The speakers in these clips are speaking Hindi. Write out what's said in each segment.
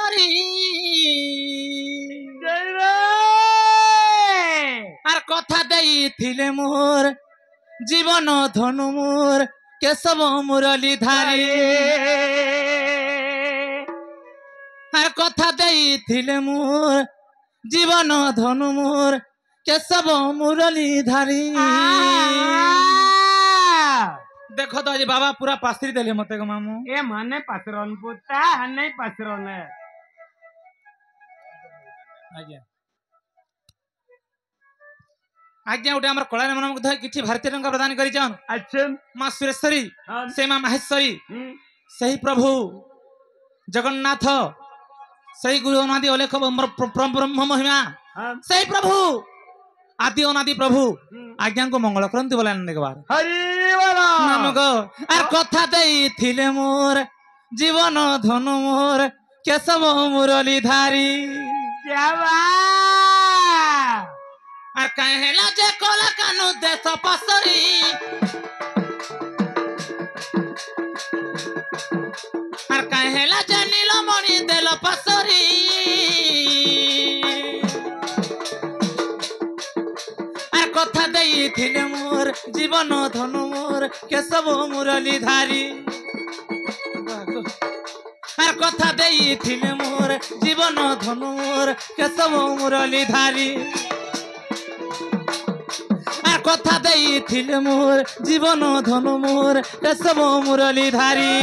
পাশরি আর কথা দেইছিলে মোর জীবন ধনু মোর কেশব মুরলী ধারী আর কথা দেইছিলে মোর জীবন ধনু মোর কেশব মুরলী ধারী देखो तो आज बाबा पूरा पासरी देले मते को मामू ए माने पासरन पुता हनै पासरन आज्ञा आज्ञा उठे हमर कळा मन मध्य किछि भारतीय रंग प्रदान करि जान अच्छा मां सुरेश्वरी से मां महेश्वरी सही प्रभु जगन्नाथ सही गुरु अनादि अलेख ब्रह्म महिमा सही प्रभु आदि अनादि प्रभु आज्ञा को मंगल करंती बोला एक बार हरि बोला नामक आर कथा देइथिले मोर जीवन धनु मोर केशव मुरली धारी क्या बा आर कहेला जे कोला कानु देश पसरी आर कहेला जे नीलमणि देल पसरी कथा देइथिले मोर जीवन धनु मोर केशव मुरली धारी आर कथा देइथिले मोर जीवन धनु मोर केशव मुरली धारी आर कथा देइथिले मोर जीवन धनु मोर केशव मुरली धारी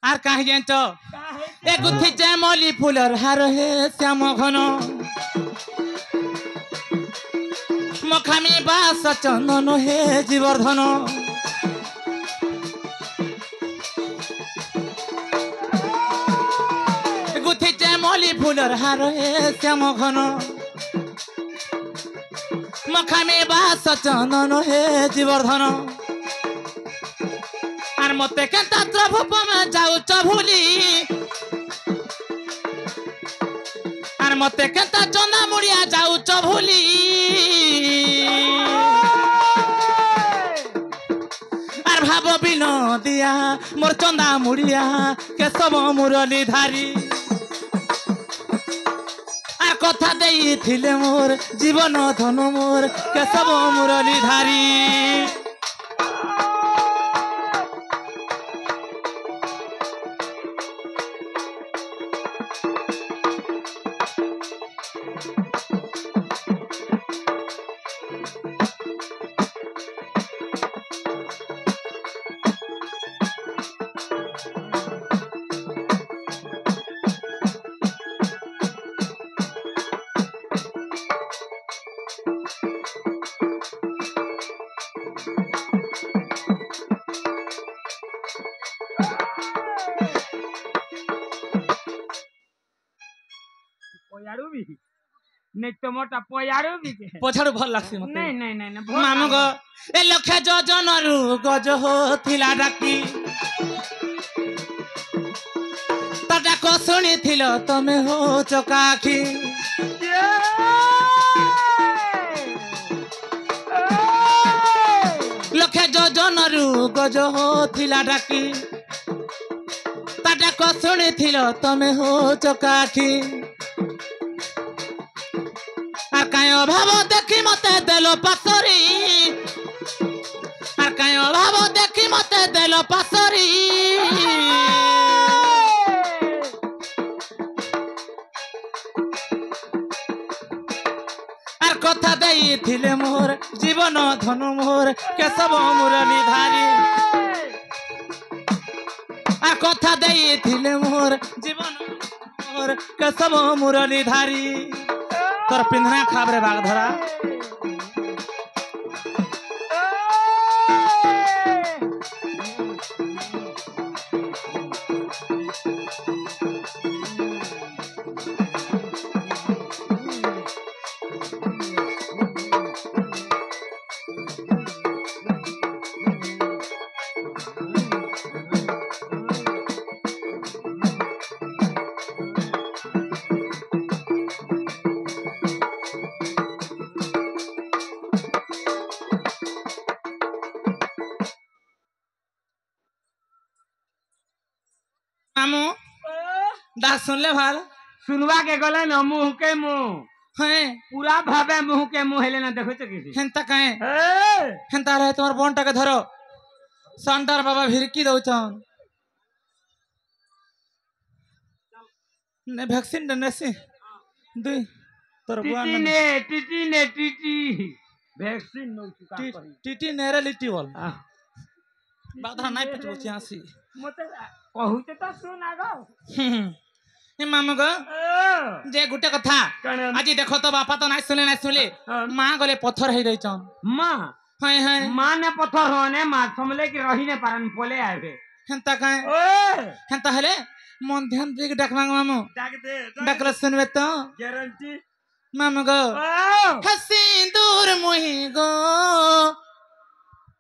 आर काहे जांच ए गुथी जयमली फूलर हार हे श्याम घन मखामी बास चंदन हे जीवर्धन गुथी जयमली फूलर हार हे श्याम घन मखामी बास चंदन हे जीवर्धन आर मते केंता प्रभु में जाउच भूली आर मते केंता चंदा मुड़िया जाउच भूली आर भाव बिनो दिया मोर चंदा मुड़िया केशव मुरली धारी आर कथा देइथिले मोर जीवन धनु मोर केशव मुरली धारी पोयारू भी नहीं तो मोटा पोयारू भी पछाड़ू भल लागसी मते नहीं नहीं नहीं मामू गो ए लक्ष्य जोजन रु गज होथिला डाकी तटा को सुनिथिलो तमे हो चकाखी लक्ष्य जोजन रु गज होथिला डाकी तटा को सुनिथिलो तमे हो चकाखी आर काय अभाव देखी मते देलो पासरी आर काय अभाव देखी मते देलो पासरी आर कथा देइथिले मोर जीवन धनु मोर केशव मुरली धारी आर कथा देइथिले मोर जीवन मोर कसम मुरली धारी तोर पिंधना खाबरे बाग धरा मामू दा सुन ले भाल सुनवा के गले न मुंह के मुंह हैं पूरा भावे मुंह के मुंह हेले ना देखो तो किसी हेंता काहे हेंता रहे तुम्हार बोन टाके धरो संडार बाबा भिरकी दउछन ने वैक्सीन देनेसी दुई तोर बुआ टीटी वैक्सीन नो चुका करी टीटी नेरे लिटी बोल बाधा नाही पिटबो छियासी मते कहूते त सुन आगो ए मामू गो जे गुटे कथा আজি देखो तो बापा तो नाही सुनले मां गले पत्थर हे रहिछन मां हाय हाय मां ने पत्थर होने मां समले कि रही ने पारन पोले आवे हेंता काहे हेंता हले मन ध्यान दे के डाकमांग मामू डाक दे डाकला सुनबे तो गारंटी मामू गो हसी दूर मुही गो